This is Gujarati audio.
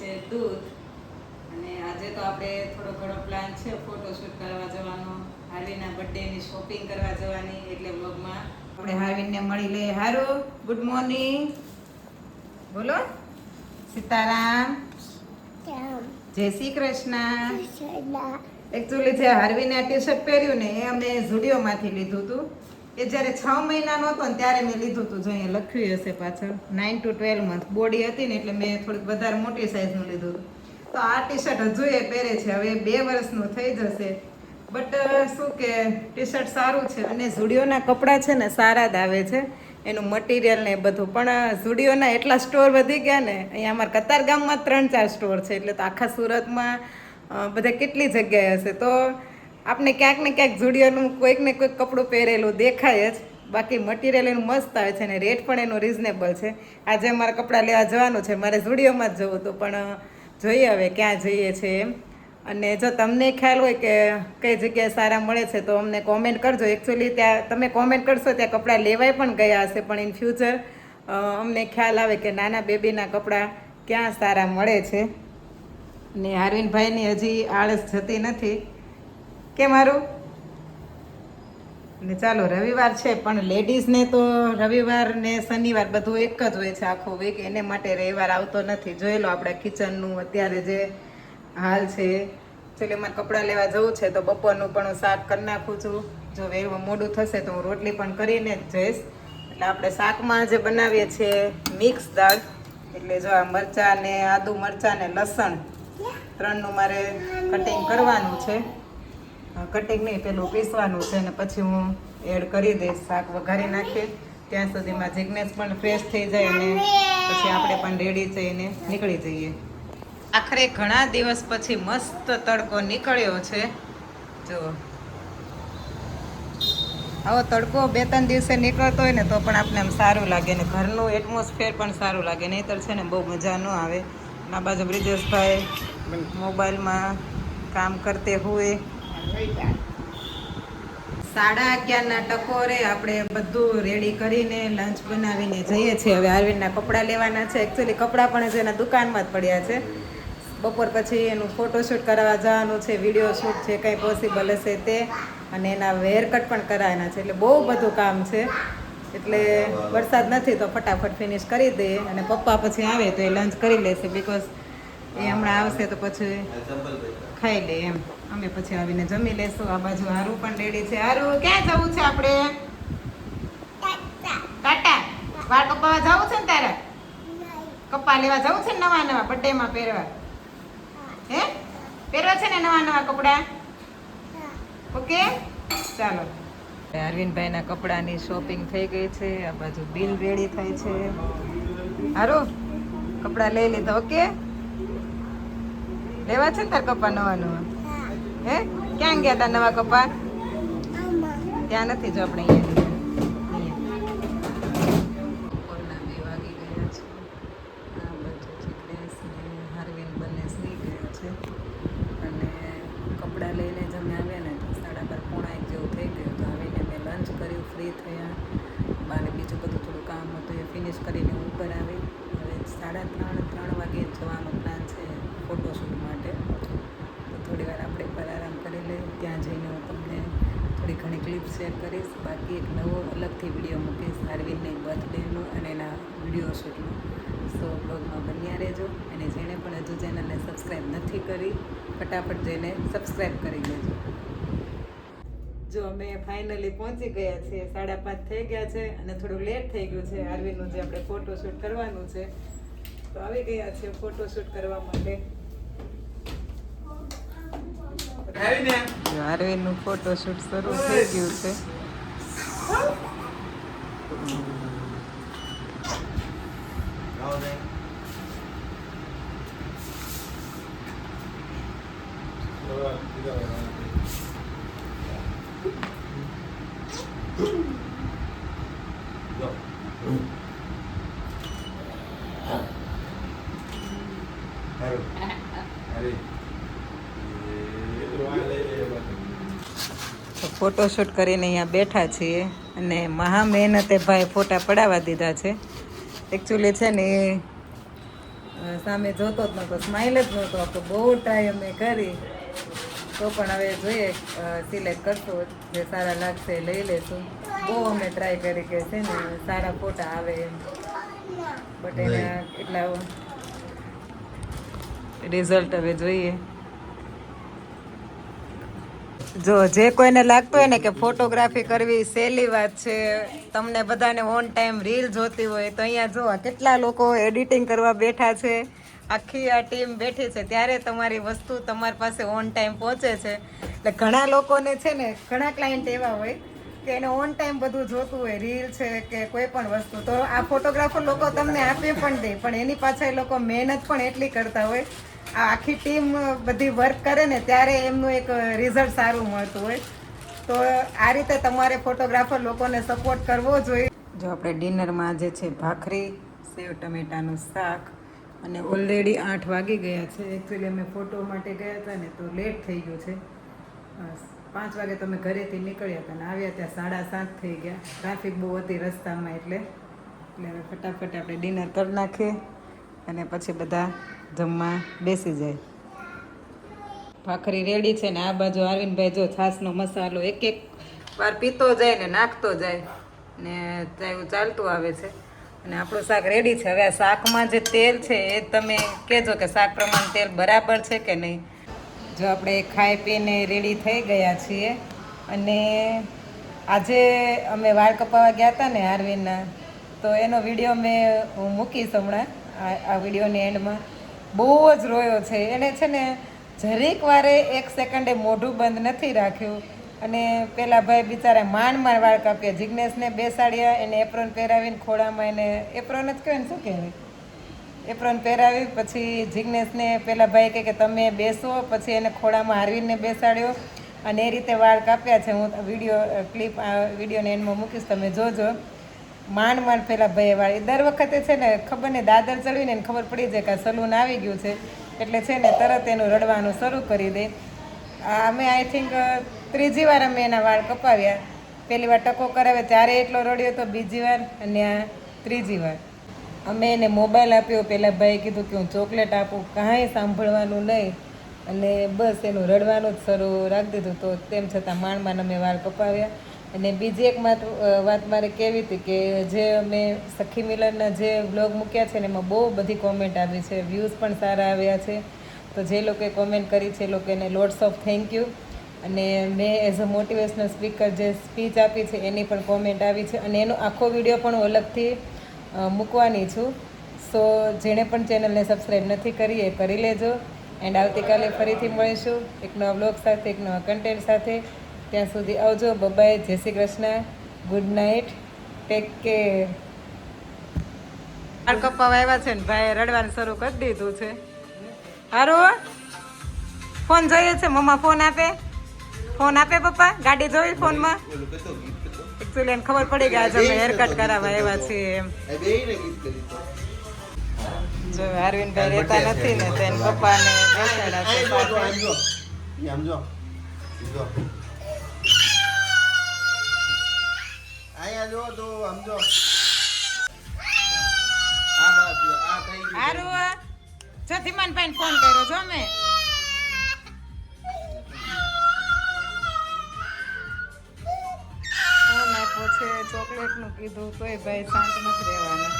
છે દૂધ. અને આજે તો આપણે થોડો ઘણો પ્લાન છે ફોટોશૂટ કરવા જવાનો, હાર્વીના બર્થડેની શોપિંગ કરવા જવાની, એટલે વ્લોગમાં આપણે હાર્વીનને મળી લઈએ. હારું, ગુડ મોર્નિંગ બોલો. સીતારામ, જય શ્રી કૃષ્ણ. એકચ્યુઅલી જે હાર્વીને આ ટી શર્ટ પહેર્યું ને એ અમે ઝુડિયોમાંથી લીધું હતું. એ જ્યારે 6 મહિનાનો હતો ને ત્યારે મેં લીધું હતું. જો અહીંયા લખ્યું હશે પાછળ 9 to 12 મંથ બોડી હતી ને, એટલે મેં થોડીક વધારે મોટી સાઇઝનું લીધું હતું. તો આ ટી શર્ટ હજુ એ પહેરે છે, હવે 2 વર્ષનું થઈ જશે. બટ શું કે ટી શર્ટ સારું છે, અને ઝુડિયોના કપડાં છે ને સારા જ આવે છે, એનું મટીરિયલ ને એ બધું. પણ ઝુડિયોના એટલા સ્ટોર વધી ગયા ને, અહીંયા અમારા કતારગામમાં 3-4 સ્ટોર છે, એટલે તો આખા સુરતમાં બધા કેટલી જગ્યાએ હશે. તો આપણે ક્યાંક ને ક્યાંક ઝુડિયોનું કોઈક ને કોઈક કપડું પહેરેલું દેખાય જ. બાકી મટીરિયલ એનું મસ્ત આવે છે, અને રેટ પણ એનું રિઝનેબલ છે. આજે અમારે કપડાં લેવા જવાનું છે, મારે ઝુડિયોમાં જ જવું હતું, પણ જોઈએ હવે ક્યાં જઈએ છે એમ. અને જો તમને ખ્યાલ હોય કે કઈ જગ્યાએ સારા મળે છે તો અમને કોમેન્ટ કરજો. એકચ્યુઅલી ત્યાં તમે કોમેન્ટ કરશો ત્યાં કપડાં લેવાય પણ ગયા હશે, પણ ઇન ફ્યુચર અમને ખ્યાલ આવે કે નાના બેબીના કપડાં ક્યાં સારા મળે છે. ને હાર્વિનભાઈની હજી આળસ જતી નથી કે મારું. ને ચાલો રવિવાર છે, પણ લેડીઝને તો રવિવાર ને શનિવાર બધું એક જ હોય છે આખો વીક, એને માટે રવિવાર આવતો નથી. જોઈ લો આપણે કિચનનું અત્યારે જે હાલ છે. ચલો એમાં કપડાં લેવા જવું છે, તો બપોરનું પણ હું શાક કરી નાખું છું. જો એવું મોડું થશે તો હું રોટલી પણ કરીને જ જઈશ. એટલે આપણે શાકમાં જે બનાવીએ છીએ મિક્સ દાળ, એટલે જો આ મરચાં ને આદુ મરચાં ને લસણ 3નું મારે કટિંગ કરવાનું છે. કટિંગ નહીં, પેલું પીસવાનું છે, અને પછી હું એડ કરી દઈશ. શાક વઘારી નાખીએ ત્યાં સુધીમાં જિગ્નેશ પણ ફ્રેશ થઈ જાય, અને પછી આપણે પણ રેડી થઈને નીકળી જઈએ. આખરે ઘણા દિવસ પછી મસ્ત તડકો નીકળ્યો છે. જો આવો તડકો 2-3 દિવસે નીકળતો હોય ને તો પણ આપણે આમ સારું લાગે, ને ઘરનું એટમોસ્ફિયર પણ સારું લાગે. નહીંતર છે ને બહુ મજા ન આવે. આ બાજુ બ્રિજેશભાઈ મોબાઈલમાં કામ કરતે હોય. 11:30ના ટકોરે આપણે બધું રેડી કરીને લંચ બનાવીને જઈએ છીએ. હવે આરવિનના કપડાં લેવાના છે. એકચ્યુઅલી કપડાં પણ એના દુકાનમાં જ પડ્યા છે. બપોર પછી એનું ફોટોશૂટ કરાવવા જવાનું છે, વિડીયો શૂટ છે, કંઈ પોસિબલ હશે તે, અને એના હેરકટ પણ કરાવવાના છે. એટલે બહુ બધું કામ છે. એટલે વરસાદ નથી તો ફટાફટ ફિનિશ કરી દઈએ, અને પપ્પા પછી આવે તો એ લંચ કરી લેશે, બિકોઝ એ હમણાં આવશે તો પછી ખાઈ લે એમ. અમે પછી આવીને જમી લેશું. આ બાજુ હારું પણ રેડી છે. હારું, ક્યાં જવું છે આપણે? ટાટા વાળ કપાવા જવું છે ને તારે? કપા લેવા જવું છે ને નવા બર્થડે માં પહેરવા? હે પહેરવા છે ને નવા કપડા? ઓકે ચાલો. અરવિંદભાઈના કપડાની શોપિંગ થઈ ગઈ છે. આ બાજુ બિલ રેડી થાય છે. હારું, કપડા લઈ લીધા. ઓકે, લેવા છે ને તાર કપા નવા? હે ક્યાં ગયા તા નવા કપા? ત્યાં નથી, જો આપણે કપડાં લઈને જ અમે આવ્યા ને તો 12:30 જેવું થઈ ગયું. તો આવીને મેં લંચ કર્યું, ફ્રી થયા. બારે બીજું બધું થોડું કામ હતું એ ફિનિશ કરીને ઉપર આવી. હવે 3:30 વાગે જવાનો પ્લાન છે ફોટોશૂટ માટે. તો થોડી વાર આપણે પર આરામ કરી લઈએ. ત્યાં જઈને હું તમને થોડી ઘણી ક્લિપ શેર કરીશ. બાકી એક નવો અલગથી વિડીયો મૂકીશ આરવિનની બર્થડેનો અને એના વિડીયો શૂટનો. સો બ્લોગમાં બન્યા રહેજો. અને જેણે પણ હજુ ચેનલને સબસ્ક્રાઈબ નથી કરી, ફટાફટ જઈને સબસ્ક્રાઈબ કરી લેજો. જો અમે ફાઇનલી પહોંચી ગયા છીએ. 5:30 થઈ ગયા છે, અને થોડું લેટ થઈ ગયું છે. આરવીનું જે આપણે ફોટોશૂટ કરવાનું છે, તો આવી ગયા છે ફોટોશૂટ કરવા માટે. આરવીનું ફોટોશૂટ શરૂ થઈ ગયું છે. ફોટોશૂટ કરીને અહીંયા બેઠા છીએ, અને મહા મહેનતે ભાઈ ફોટા પડાવવા દીધા છે. એકચ્યુઅલી છે ને સામે જોતો જ નહોતો, સ્માઇલ જ નહોતો આપતો. બહુ ટ્રાય અમે કરી તો પણ હવે જોઈએ સિલેક્ટ કરતો જે સારા લાગશે એ લઈ લેશું. બહુ અમે ટ્રાય કરી કે છે ને સારા ફોટા આવે એમ, બટ એના એટલા રિઝલ્ટ હવે જોઈએ. જો જે કોઈને લાગતું હોય ને કે ફોટોગ્રાફી કરવી સહેલી વાત છે, તમને બધાને ઓન ટાઈમ રીલ જોતી હોય, તો અહીંયા જો કેટલા લોકો એડિટિંગ કરવા બેઠા છે, આખી આ ટીમ બેઠી છે, ત્યારે તમારી વસ્તુ તમારી પાસે ઓન ટાઈમ પહોંચે છે. એટલે ઘણા લોકોને છે ને, ઘણા ક્લાયન્ટ એવા હોય કે એને ઓન ટાઈમ બધું જોતું હોય, રીલ છે કે કોઈ પણ વસ્તુ, તો આ ફોટોગ્રાફર લોકો તમને આપી પણ દે, પણ એની પાછળ એ લોકો મહેનત પણ એટલી કરતા હોય. આ આખી ટીમ બધી વર્ક કરે ને ત્યારે એમનું એક રિઝલ્ટ સારું મળતું હોય. તો આ રીતે તમારે ફોટોગ્રાફર લોકોને સપોર્ટ કરવો જોઈએ. જો આપણે ડિનરમાં આજે છે ભાખરી, સેવ ટમેટાનું શાક, અને ઓલરેડી 8 વાગી ગયા છે. એકચ્યુઅલી અમે ફોટો માટે ગયા હતા ને તો લેટ થઈ ગયું છે. 5 વાગે તો અમે ઘરેથી નીકળ્યા હતા ને આવ્યા ત્યાં 7:30 થઈ ગયા. ટ્રાફિક બહુ હતી રસ્તામાં, એટલે હવે ફટાફટ આપણે ડિનર કરી નાખીએ અને પછી બધા જમવા બેસી જાય. ભાખરી રેડી છે ને આ બાજુ અરવિંદભાઈ જો છાશનો મસાલો એક વાર પીતો જાય ને નાખતો જાય ને એવું ચાલતું આવે છે. અને આપણું શાક રેડી છે. હવે આ શાકમાં જે તેલ છે એ તમે કહેજો કે શાક પ્રમાણ તેલ બરાબર છે કે નહીં. જો આપણે ખાઈ પીને રેડી થઈ ગયા છીએ. અને આજે અમે વાળ કપાવવા ગયા હતા ને આરવીનના, તો એનો વિડીયો હું મૂકીશ હમણાં આ વિડીયોની એન્ડમાં. બહુ જ રોયો છે એને, છે ને જરીક વારે 1 સેકન્ડે મોઢું બંધ નથી રાખ્યું. અને પેલા ભાઈ બિચારા માંડ વાળ કાપ્યા. જિજ્ઞેશને બેસાડ્યા, એને એપ્રોન પહેરાવીને ખોળામાં, એને એપ્રોન જ કહેવાય ને, શું કહેવાય, એપ્રોન પહેરાવી. પછી જિજ્ઞેશને પેલા ભાઈ કહે કે તમે બેસો, પછી એને ખોળામાં આરવીનને બેસાડ્યો અને એ રીતે વાળ કાપ્યા છે. હું વિડીયો ક્લિપ વિડીયોને એન્ડમાં મૂકીશ, તમે જોજો. માંડ પેલા ભાઈ વાળ, દર વખતે છે ને ખબર ને દાદર ચડવીને એને ખબર પડી જાય કે સલૂન આવી ગયું છે, એટલે છે ને તરત એનું રડવાનું શરૂ કરી દે. અમે આઈ થિંક 3જી વાર અમે એના વાળ કપાવ્યા. પહેલી વાર ટકો કરાવે ત્યારે એટલો રડ્યો હતો, બીજી વાર અને આ 3જી વાર. અમે એને મોબાઈલ આપ્યો. પહેલાં ભાઈએ કીધું કે હું ચોકલેટ આપું, કાંઈ સાંભળવાનું નહીં, અને બસ એનું રડવાનું જ શરૂ રાખી દીધું. તો તેમ છતાં માંડ અમે વાળ કપાવ્યા. અને બીજી એક વાત મારે કહેવી હતી કે જે અમે સખી મિલનના જે બ્લોગ મૂક્યા છે ને એમાં બહુ બધી કોમેન્ટ આવી છે, વ્યૂઝ પણ સારા આવ્યા છે. તો જે લોકોએ કોમેન્ટ કરી છે એ લોકોને લોટ્સ ઓફ થેન્ક યુ. અને મેં એઝ અ મોટિવેશનલ સ્પીકર જે સ્પીચ આપી છે એની પણ કોમેન્ટ આવી છે, અને એનો આખો વિડીયો પણ હું અલગથી મૂકવાની છું. સો જેણે પણ ચેનલને સબસ્ક્રાઈબ નથી કરી એ કરી લેજો. એન્ડ આવતીકાલે ફરીથી મળીશું એક નવા બ્લોગ સાથે, એક નવા કન્ટેન્ટ સાથે. ત્યાં સુધી આવજો. બાય, જય Shri Krishna, good night, take care. વાળ કપાવા આવ્યા છે ને ભાઈ રડવાનું શરૂ કરી દીધું છે. હારું, ફોન જોઈએ છે મમ્મા, ફોન આપે, ફોન આપે પપ્પા, ગાડી જોઈ ફોનમાં. એકચ્યુઅલી એને ખબર પડી ગયા આજે અમે હેરકટ કરાવવા આવ્યા છીએ એમ. જો અરવિંદભાઈ રહેતા નથી ને તો એના પપ્પાને બેસાડ્યા છે સાથે. આયા જો તો સમજો. હારું, જો ધીમાનભાઈને ફોન કર્યો જો મેં. ફોન આપ્યો છે, ચોકલેટનું કીધું, તોય ભાઈ શાંત નથી રહેવાના.